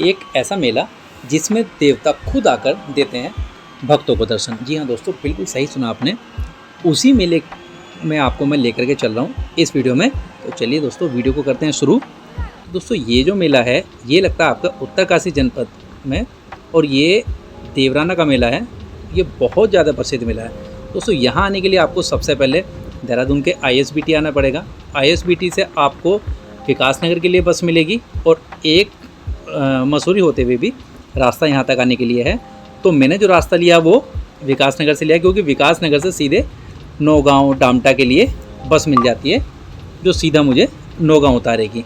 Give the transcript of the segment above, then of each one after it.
एक ऐसा मेला जिसमें देवता खुद आकर देते हैं भक्तों को दर्शन। जी हाँ दोस्तों, बिल्कुल सही सुना आपने। उसी मेले में आपको मैं लेकर के चल रहा हूँ इस वीडियो में। तो चलिए दोस्तों, वीडियो को करते हैं शुरू। दोस्तों ये जो मेला है ये लगता है आपका उत्तरकाशी जनपद में, और ये देवराना का मेला है। ये बहुत ज़्यादा प्रसिद्ध मेला है दोस्तों। यहाँ आने के लिए आपको सबसे पहले देहरादून के ISBT आना पड़ेगा। ISBT से आपको विकास नगर के लिए बस मिलेगी, और एक मसूरी होते हुए भी रास्ता यहाँ तक आने के लिए है। तो मैंने जो रास्ता लिया वो विकास नगर से लिया, क्योंकि विकास नगर से सीधे नौगांव डामटा के लिए बस मिल जाती है, जो सीधा मुझे नौगांव उतारेगी।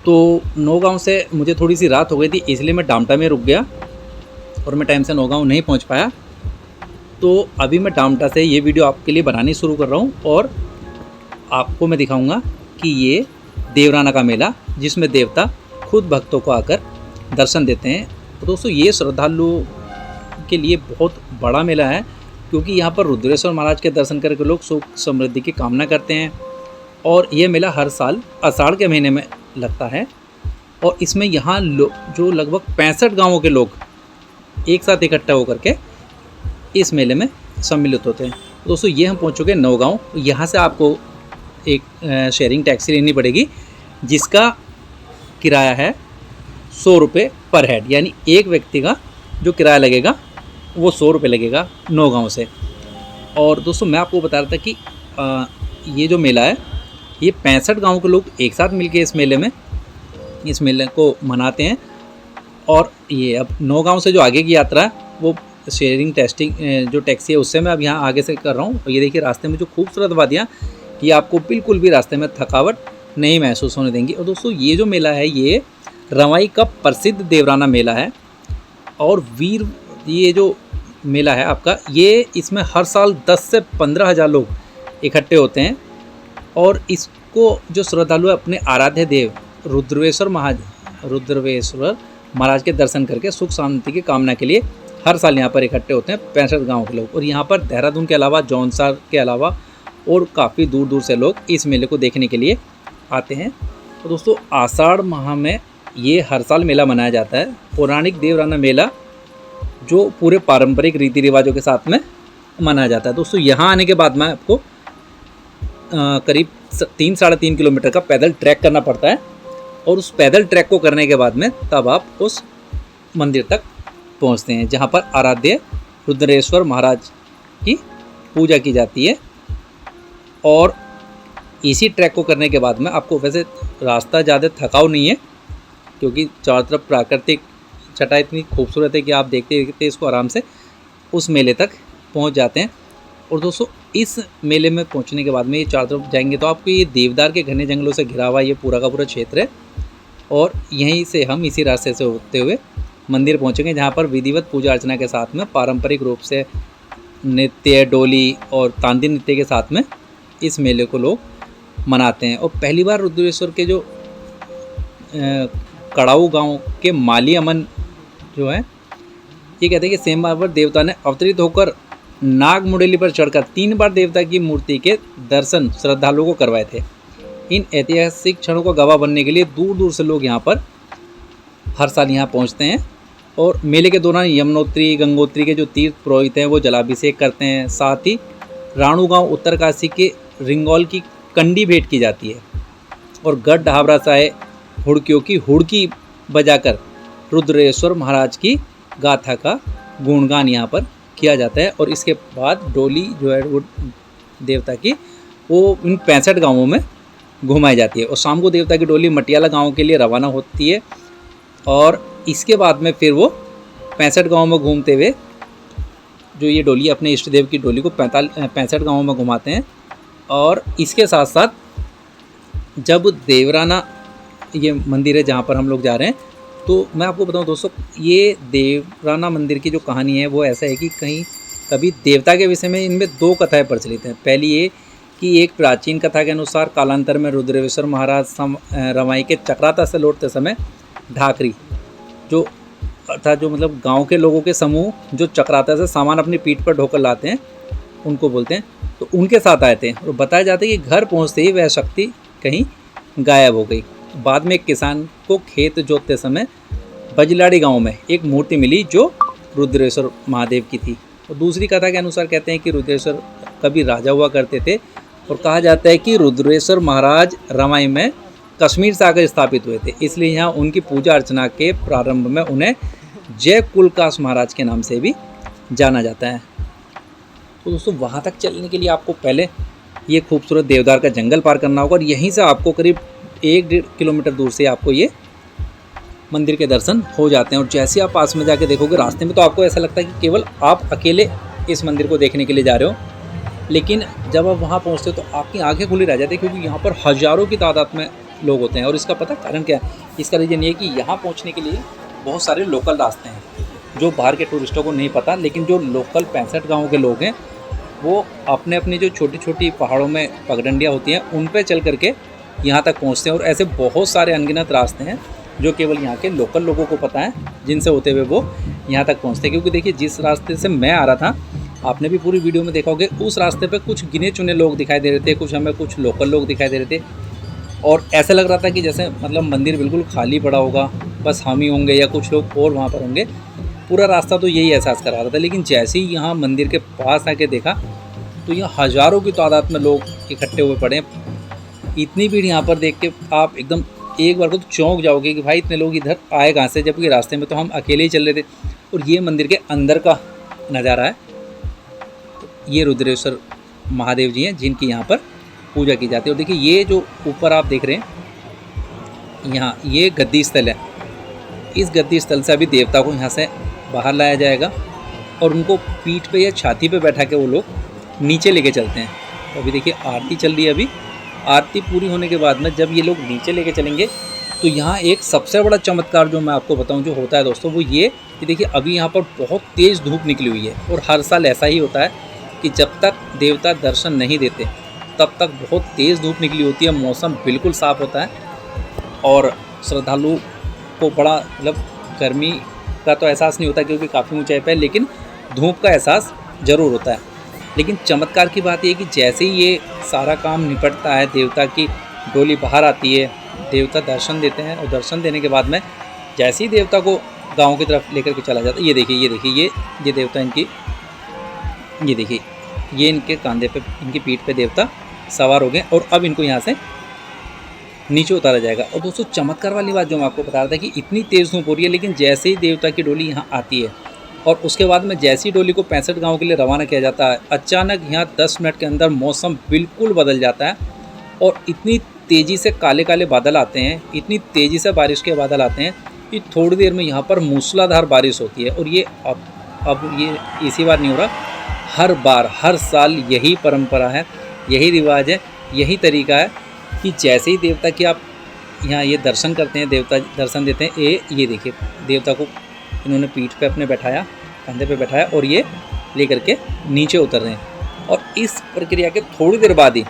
तो नौगांव से मुझे थोड़ी सी रात हो गई थी, इसलिए मैं डामटा में रुक गया और मैं टाइम से नौगांव नहीं पहुंच पाया। तो अभी मैं डामटा से ये वीडियो आपके लिए बनानी शुरू कर रहा हूं, और आपको मैं दिखाऊंगा कि ये देवराना का मेला जिसमें देवता खुद भक्तों को आकर दर्शन देते हैं। तो दोस्तों ये श्रद्धालुओं के लिए बहुत बड़ा मेला है, क्योंकि यहाँ पर रुद्रेश्वर महाराज के दर्शन करके लोग सुख समृद्धि की कामना करते हैं। और ये मेला हर साल आषाढ़ के महीने में लगता है, और इसमें यहाँ जो लगभग 65 गाँवों के लोग एक साथ इकट्ठा होकर के इस मेले में सम्मिलित होते हैं। दोस्तों ये हम पहुँच चुके हैं नौगांव। यहाँ से आपको एक शेयरिंग टैक्सी लेनी पड़ेगी, जिसका किराया है 100 रुपये पर हेड, यानी एक व्यक्ति का जो किराया लगेगा वो 100 रुपये लगेगा नौगांव से। और दोस्तों मैं आपको बता रहा था कि ये जो मेला है ये 65 गाँव के लोग एक साथ मिलके इस मेले को मनाते हैं। और ये अब नौगांव से जो आगे की यात्रा है वो शेयरिंग जो टैक्सी है उससे मैं अब यहाँ आगे से कर रहा हूँ। और ये देखिए रास्ते में जो खूबसूरत वादियाँ, ये आपको बिल्कुल भी रास्ते में थकावट नहीं महसूस होने देंगी। और दोस्तों ये जो मेला है ये रवाई का प्रसिद्ध देवराना मेला है। और ये जो मेला है आपका, ये इसमें हर साल 10 से 15 हज़ार लोग इकट्ठे होते हैं। और इसको जो श्रद्धालु अपने आराध्य देव रुद्रेश्वर महाराज के दर्शन करके सुख शांति की कामना के लिए हर साल यहाँ पर इकट्ठे होते हैं 65 गाँव के लोग। और यहाँ पर देहरादून के अलावा, जौनसार के अलावा और काफ़ी दूर दूर से लोग इस मेले को देखने के लिए आते हैं। तो दोस्तों आषाढ़ माह में ये हर साल मेला मनाया जाता है, पौराणिक देवराना मेला, जो पूरे पारंपरिक रीति रिवाजों के साथ में मनाया जाता है। दोस्तों यहाँ आने के बाद में आपको करीब 3-3.5 किलोमीटर का पैदल ट्रैक करना पड़ता है, और उस पैदल ट्रैक को करने के बाद में तब आप उस मंदिर तक पहुँचते हैं, जहाँ पर आराध्य रुद्रेश्वर महाराज की पूजा की जाती है। और इसी ट्रैक को करने के बाद में आपको, वैसे रास्ता ज़्यादा थकाऊ नहीं है, क्योंकि चारों तरफ प्राकृतिक छटा इतनी खूबसूरत है कि आप देखते देखते इसको आराम से उस मेले तक पहुंच जाते हैं। और दोस्तों इस मेले में पहुंचने के बाद में ये चारों तरफ जाएंगे तो आपको ये देवदार के घने जंगलों से घिरा हुआ ये पूरा का पूरा क्षेत्र है। और यहीं से हम इसी रास्ते से होते हुए मंदिर पहुँचेंगे, जहाँ पर विधिवत पूजा अर्चना के साथ में पारंपरिक रूप से नृत्य, डोली और तांदी नृत्य के साथ में इस मेले को लोग मनाते हैं। और पहली बार रुद्रेश्वर के जो कड़ाऊ गांव के माली अमन जो है, ये कहते हैं कि सेम बार देवता ने अवतरित होकर नाग मुड़ेली पर चढ़कर 3 बार देवता की मूर्ति के दर्शन श्रद्धालुओं को करवाए थे। इन ऐतिहासिक क्षणों को गवाह बनने के लिए दूर दूर से लोग यहाँ पर हर साल यहाँ पहुँचते हैं। और मेले के दौरान यमुनोत्री, गंगोत्री के जो तीर्थ पुरोहित हैं वो जलाभिषेक करते हैं। साथ ही राणू गाँव उत्तरकाशी के रिंगौल की कंडी भेंट की जाती है, और गढ़ ढाबरा साहे हुड़कियों की हुड़की बजाकर रुद्रेश्वर महाराज की गाथा का गुणगान यहाँ पर किया जाता है। और इसके बाद डोली जो है वो देवता की वो इन 65 गाँवों में घुमाई जाती है। और शाम को देवता की डोली मटियाला गाँव के लिए रवाना होती है, और इसके बाद में फिर वो 65 गाँव में घूमते हुए जो ये डोली अपने इष्ट देव की डोली को 65 गाँवों में घुमाते हैं। और इसके साथ साथ जब देवराना ये मंदिर है जहाँ पर हम लोग जा रहे हैं, तो मैं आपको बताऊं दोस्तों, ये देवराना मंदिर की जो कहानी है वो ऐसा है कि कभी देवता के विषय में इनमें 2 कथाएं प्रचलित हैं। पहली ये कि एक प्राचीन कथा के अनुसार कालांतर में रुद्रेश्वर महाराज रवाई के चक्राता से लौटते समय ढाकरी जो अर्थात जो मतलब गांव के लोगों के समूह जो चक्राता से सामान अपनी पीठ पर ढोकर लाते हैं उनको बोलते हैं, तो उनके साथ आए थे। और बताया जाता है कि घर पहुंचते ही वह शक्ति कहीं गायब हो गई। बाद में एक किसान को खेत जोतते समय बजलाड़ी गांव में एक मूर्ति मिली जो रुद्रेश्वर महादेव की थी। और दूसरी कथा के अनुसार कहते हैं कि रुद्रेश्वर कभी राजा हुआ करते थे और कहा जाता है कि रुद्रेश्वर महाराज रमाई में कश्मीर से आकर स्थापित हुए थे, इसलिए यहाँ उनकी पूजा अर्चना के प्रारंभ में उन्हें जय कुलकास महाराज के नाम से भी जाना जाता है। तो दोस्तों वहाँ तक चलने के लिए आपको पहले ये खूबसूरत देवदार का जंगल पार करना होगा और यहीं से आपको करीब 1-1.5 किलोमीटर दूर से आपको ये मंदिर के दर्शन हो जाते हैं। और जैसे आप पास में जाके देखोगे रास्ते में तो आपको ऐसा लगता है कि केवल आप अकेले इस मंदिर को देखने के लिए जा रहे हो, लेकिन जब आप वहाँ पहुँचते हो तो आपकी आंखें खुली रह जाती है, क्योंकि यहाँ पर हज़ारों की तादाद में लोग होते हैं। और इसका पता कारण क्या है? इसका रीज़न ये है कि यहाँ पहुँचने के लिए बहुत सारे लोकल रास्ते हैं जो बाहर के टूरिस्टों को नहीं पता, लेकिन जो लोकल 65 गाँव के लोग हैं वो अपने अपनी जो छोटी छोटी पहाड़ों में पगडंडियाँ होती हैं उन पर चल करके यहाँ तक पहुँचते हैं। और ऐसे बहुत सारे अनगिनत रास्ते हैं जो केवल यहाँ के लोकल लोगों को पता है, जिनसे होते हुए वो यहाँ तक पहुँचते हैं। क्योंकि देखिए जिस रास्ते से मैं आ रहा था, आपने भी पूरी वीडियो में देखा होगा, उस रास्ते पे कुछ गिने चुने लोग दिखाई दे रहे थे, कुछ लोकल लोग दिखाई दे रहे थे। और ऐसा लग रहा था कि जैसे मतलब मंदिर बिल्कुल खाली पड़ा होगा, बस हम ही होंगे या कुछ लोग और वहाँ पर होंगे। पूरा रास्ता तो यही एहसास करा रहा था। लेकिन जैसे ही यहाँ मंदिर के पास आके देखा तो यहाँ हज़ारों की तादाद में लोग इकट्ठे हुए पड़े हैं। इतनी भीड़ यहाँ पर देख के आप एकदम एक बार को तो चौंक जाओगे कि भाई इतने लोग इधर आए कहाँ से, जबकि रास्ते में तो हम अकेले ही चल रहे थे। और ये मंदिर के अंदर का नज़ारा है। तो ये रुद्रेश्वर महादेव जी हैं जिनकी यहाँ पर पूजा की जाती है। और देखिए ये जो ऊपर आप देख रहे हैं, यहाँ ये गद्दी स्थल है। इस गद्दी स्थल से अभी देवता को यहाँ से बाहर लाया जाएगा और उनको पीठ पे या छाती पे बैठा के वो लोग नीचे लेके चलते हैं। तो अभी देखिए आरती चल रही है। अभी आरती पूरी होने के बाद में जब ये लोग नीचे लेके चलेंगे तो यहाँ एक सबसे बड़ा चमत्कार जो मैं आपको बताऊँ जो होता है दोस्तों, वो ये कि देखिए अभी यहाँ पर बहुत तेज़ धूप निकली हुई है। और हर साल ऐसा ही होता है कि जब तक देवता दर्शन नहीं देते तब तक बहुत तेज़ धूप निकली होती है, मौसम बिल्कुल साफ़ होता है और श्रद्धालु को बड़ा मतलब गर्मी का तो एहसास नहीं होता क्योंकि काफ़ी ऊंचाई पे है, लेकिन धूप का एहसास ज़रूर होता है। लेकिन चमत्कार की बात यह कि जैसे ही ये सारा काम निपटता है, देवता की डोली बाहर आती है, देवता दर्शन देते हैं और दर्शन देने के बाद में जैसे ही देवता को गाँव की तरफ लेकर के चला जाता है, ये देखिए ये देवता इनकी, ये देखिए ये इनके कंधे पे, इनकी पीठ पे देवता सवार हो गए और अब इनको यहाँ से नीचे उतारा जाएगा। और दोस्तों चमत्कार वाली बात जो मैं आपको बता रहा था कि इतनी तेज़ धूप हो रही है, लेकिन जैसे ही देवता की डोली यहाँ आती है और उसके बाद में जैसी डोली को 65 गाँव के लिए रवाना किया जाता है, अचानक यहाँ 10 मिनट के अंदर मौसम बिल्कुल बदल जाता है और इतनी तेज़ी से काले काले बादल आते हैं, इतनी तेज़ी से बारिश के बादल आते हैं कि थोड़ी देर में यहाँ पर मूसलाधार बारिश होती है। और ये अब ये इसी बार नहीं हो रहा, हर बार हर साल यही परंपरा है, यही रिवाज है, यही तरीका है कि जैसे ही देवता की आप यहाँ ये दर्शन करते हैं, देवता दर्शन देते हैं, ये देखिए देवता को इन्होंने पीठ पे अपने बैठाया, कंधे पे बैठाया और ये लेकर के नीचे उतर रहे हैं। और इस प्रक्रिया के थोड़ी देर बाद ही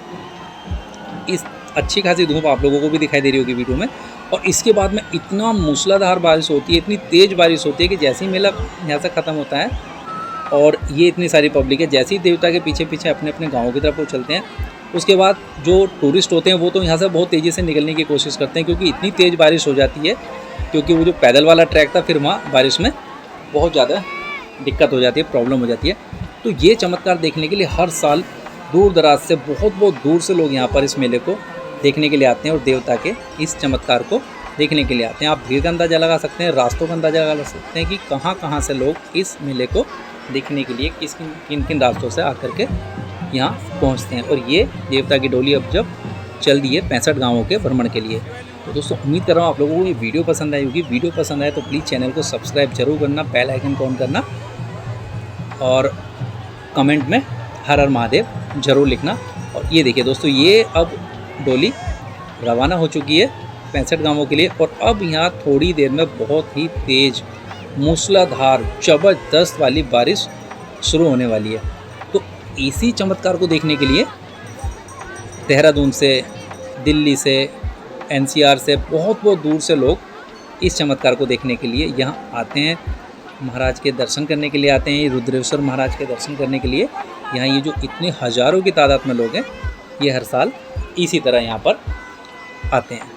इस अच्छी खासी धूप आप लोगों को भी दिखाई दे रही होगी वीडियो में, और इसके बाद में इतना मूसलाधार बारिश होती है, इतनी तेज़ बारिश होती है कि जैसे ही मेला यहाँ से ख़त्म होता है और ये इतनी सारी पब्लिक है, जैसे ही देवता के पीछे पीछे अपने अपने गाँव की तरफ वो चलते हैं, उसके बाद जो टूरिस्ट होते हैं वो तो यहाँ से बहुत तेज़ी से निकलने की कोशिश करते हैं क्योंकि इतनी तेज़ बारिश हो जाती है। क्योंकि वो जो पैदल वाला ट्रैक था, फिर वहाँ बारिश में बहुत ज़्यादा दिक्कत हो जाती है, प्रॉब्लम हो जाती है। तो ये चमत्कार देखने के लिए हर साल दूर दराज से बहुत दूर से लोग यहाँ पर इस मेले को देखने के लिए आते हैं और देवता के इस चमत्कार को देखने के लिए आते हैं। आप भीड़ का अंदाज़ा लगा सकते हैं, रास्तों का अंदाज़ा लगा सकते हैं कि कहाँ से लोग इस मेले को देखने के लिए किन किन रास्तों से आकर के यहाँ पहुँचते हैं। और ये देवता की डोली अब जब चल दी है 65 गाँवों के भ्रमण के लिए। तो दोस्तों उम्मीद कर रहा हूँ आप लोगों को ये वीडियो पसंद आई होगी। वीडियो पसंद आए तो प्लीज़ चैनल को सब्सक्राइब जरूर करना, बेल आइकन को ऑन करना और कमेंट में हर हर महादेव जरूर लिखना। और ये देखिए दोस्तों, ये अब डोली रवाना हो चुकी है 65 गाँवों के लिए और अब यहाँ थोड़ी देर में बहुत ही तेज़ मूसलाधार ज़बरदस्त वाली बारिश शुरू होने वाली है। तो इसी चमत्कार को देखने के लिए देहरादून से, दिल्ली से, NCR से बहुत दूर से लोग इस चमत्कार को देखने के लिए यहाँ आते हैं, महाराज के दर्शन करने के लिए आते हैं। रुद्रेश्वर महाराज के दर्शन करने के लिए यहाँ ये जो इतने हज़ारों की तादाद में लोग हैं, ये हर साल इसी तरह यहाँ पर आते हैं।